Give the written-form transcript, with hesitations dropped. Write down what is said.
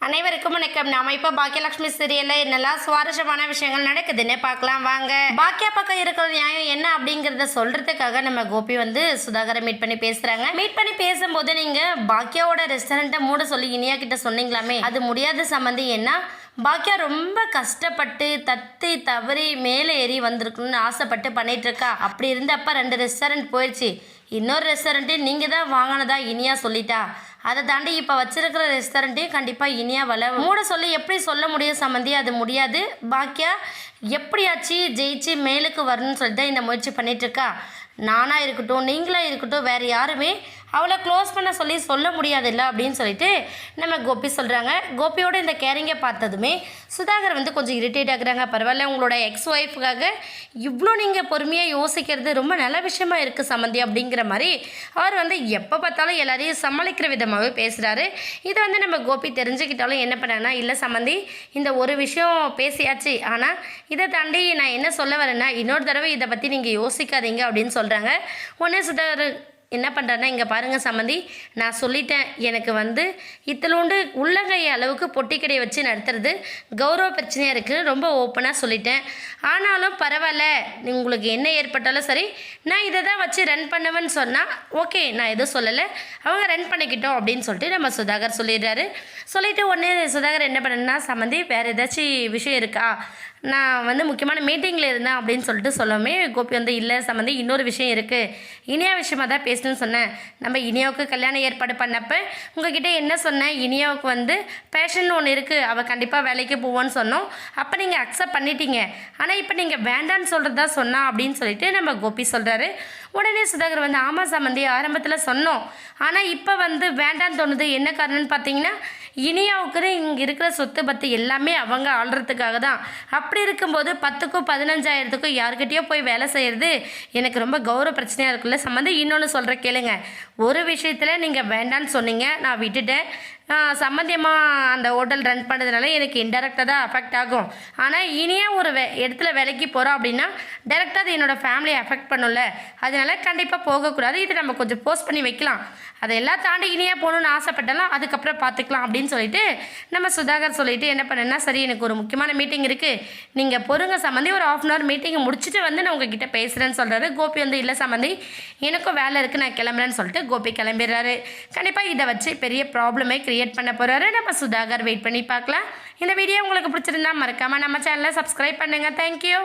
அனைவருக்கும் வணக்கம். நாம இப்போ பாக்கியலட்சுமி சீரியல்ல என்னெல்லாம் சுவாரஸ்யமான விஷயங்கள் நடக்குதுன்னு பார்க்கலாம் வாங்க. பாக்கியா பக்கம் இருக்கிற நியாயம் என்ன அப்படிங்கிறத சொல்றதுக்காக நம்ம கோபி சுதாகரை மீட் பண்ணி பேசுறாங்க. மீட் பண்ணி பேசும்போது நீங்க பாக்கியாவோட ரெஸ்டாரண்ட்டை மூட சொல்லி இனியா கிட்ட சொன்னீங்களாமே, அது முடியாத சம்பந்தி. என்ன பாக்கியா ரொம்ப கஷ்டப்பட்டு தத்தி தவறி மேலே ஏறி வந்திருக்கணும்னு ஆசைப்பட்டு பண்ணிட்டு இருக்கா. அப்படி இருந்தப்ப 2 ரெஸ்டாரண்ட் போயிடுச்சு. இன்னொரு ரெஸ்டாரண்ட்டு நீங்கள் தான் வாங்கினதா இனியா சொல்லிட்டா. அதை தாண்டி இப்போ வச்சிருக்கிற ரெஸ்டாரண்ட்டையும் கண்டிப்பாக இனியாவால் மூட சொல்லி எப்படி சொல்ல முடியும் சம்மந்தி? அது முடியாது. பாக்கியா எப்படியாச்சு ஜெயிச்சு மேலுக்கு வரணும்னு சொல்லிட்டு தான் இந்த முயற்சி பண்ணிகிட்ருக்கா. நானாக இருக்கட்டும், நீங்களாக இருக்கட்டும், வேறு யாருமே அவளை க்ளோஸ் பண்ண சொல்லி சொல்ல முடியாதுல்ல அப்படின்னு சொல்லிட்டு நம்ம கோபி சொல்கிறாங்க. கோபியோட இந்த கேரிங்கை பார்த்ததுமே சுதாகர் கொஞ்சம் இரிட்டேட் ஆகுறாங்க. பரவாயில்ல, உங்களோட எக்ஸ் ஒய்ஃபுக்காக இவ்வளோ நீங்கள் பொறுமையாக யோசிக்கிறது ரொம்ப நல்ல விஷயமா இருக்குது சம்மந்தி அப்படிங்கிற மாதிரி அவர் எப்போ பார்த்தாலும் எல்லாரையும் சமாளிக்கிற விதமாகவே பேசுகிறாரு. இதை நம்ம கோபி தெரிஞ்சுக்கிட்டாலும் என்ன பண்ணாங்கன்னா, இல்லை சம்மந்தி, இந்த ஒரு விஷயம் பேசியாச்சு, ஆனால் இதை தாண்டி நான் என்ன சொல்ல வரேன்னா, இன்னொரு தடவை இதை பற்றி நீங்கள் யோசிக்காதீங்க அப்படின்னு சொல்கிறாங்க. உடனே சுதாகர் என்ன பண்ணுறாருன்னா, இங்கே பாருங்கள் சம்மந்தி, நான் சொல்லிட்டேன், எனக்கு இத்தலோண்டு உள்ளங்கை அளவுக்கு பொட்டிக்கடையை வச்சு நடத்துறது கௌரவ பிரச்சனையாக இருக்குது, ரொம்ப ஓப்பனாக சொல்லிட்டேன். ஆனாலும் பரவாயில்ல, உங்களுக்கு என்ன ஏற்பட்டாலும் சரி, நான் இதை தான் வச்சு ரன் பண்ணுவேன்னு சொன்னால் ஓகே, நான் எதுவும் சொல்லலை, அவங்க ரன் பண்ணிக்கிட்டோம் அப்படின்னு சொல்லிட்டு நம்ம சுதாகர் சொல்லிடுறாரு. சொல்லிவிட்டு உடனே சுதாகர் என்ன பண்ணுன்னா, சம்மந்தி வேறு ஏதாச்சும் விஷயம் இருக்கா, நான் முக்கியமான மீட்டிங்கில் இருந்தேன் அப்படின்னு சொல்லிட்டு சொல்லவுமே கோபி இல்லை சம்மந்தி, இன்னொரு விஷயம் இருக்குது, இனியா விஷயமாக தான் பேசணும்னு சொன்னேன். நம்ம இனியாவுக்கு கல்யாணம் ஏற்பாடு பண்ணப்போ உங்ககிட்ட என்ன சொன்னேன், இனியாவுக்கு பேஷன் ஒன்று இருக்குது, அவள் கண்டிப்பாக வேலைக்கு போவோன்னு சொன்னோம். அப்போ நீங்கள் அக்செப்ட் பண்ணிட்டீங்க, ஆனால் இப்போ நீங்கள் வேண்டான்னு சொல்கிறதா சொன்னா அப்படின்னு சொல்லிட்டு நம்ம கோபி சொல்கிறாரு. உடனே சுதாகர் ஆமாம் சம்மந்தி, ஆரம்பத்தில் சொன்னோம், ஆனால் இப்போ வேண்டான்னு தோணுது. என்ன காரணம்னு பார்த்தீங்கன்னா, இனியாவுக்கு இங்கே இருக்கிற சொத்து பற்றி எல்லாமே அவங்க ஆள்றதுக்காக தான். அப்படி இருக்கும்போது 10க்கும் 15,000க்கும் யார்கிட்டயோ போய் வேலை செய்கிறது எனக்கு ரொம்ப கௌரவ பிரச்சனையாக இருக்குல்ல சம்மந்தி. இன்னொன்று சொல்கிற கேளுங்க, ஒரு விஷயத்தில் நீங்கள் வேண்டான்னு சொன்னீங்க, நான் விட்டுட்டேன். சம்மந்தியமாக அந்த ஹோட்டல் ரன் பண்ணுறதுனால எனக்கு இன்டெரக்டாக தான் அஃபெக்ட் ஆகும். ஆனால் இனியா ஒரு இடத்துல வேலைக்கு போகிறோம் அப்படின்னா டேரெக்டாக அது என்னோடய ஃபேமிலியை அஃபெக்ட் பண்ணும்ல, அதனால கண்டிப்பாக போகக்கூடாது. இது நம்ம கொஞ்சம் போஸ்ட் பண்ணி வைக்கலாம், அதை எல்லாம் தாண்டி இனியா போகணுன்னு ஆசைப்பட்டாலும் அதுக்கப்புறம் பார்த்துக்கலாம் அப்படின்னு சொல்லிட்டு நம்ம சுதாகர் சொல்லிவிட்டு என்ன பண்ணேன்னா, சரி எனக்கு ஒரு முக்கியமான மீட்டிங் இருக்குது, நீங்கள் பொறுங்க சம்மந்தி, ஒரு 1/2 hour மீட்டிங்கை முடிச்சுட்டு நான் உங்ககிட்ட பேசுகிறேன்னு சொல்கிறாரு. கோபி இல்லை சம்மந்தி, எனக்கும் வேலை இருக்குது, நான் கிளம்புறேன்னு சொல்லிட்டு கோபி கிளம்பிடுறாரு. கண்டிப்பாக இதை வச்சு பெரிய ப்ராப்ளமே கிரியேட் பண்ண போகிறாரு நம்ம சுதாகர். வெயிட் பண்ணி பார்க்கலாம். இந்த வீடியோ உங்களுக்கு பிடிச்சிருந்தா மறக்காமல் நம்ம சேனலை சப்ஸ்கிரைப் பண்ணுங்கள். தேங்க்யூ.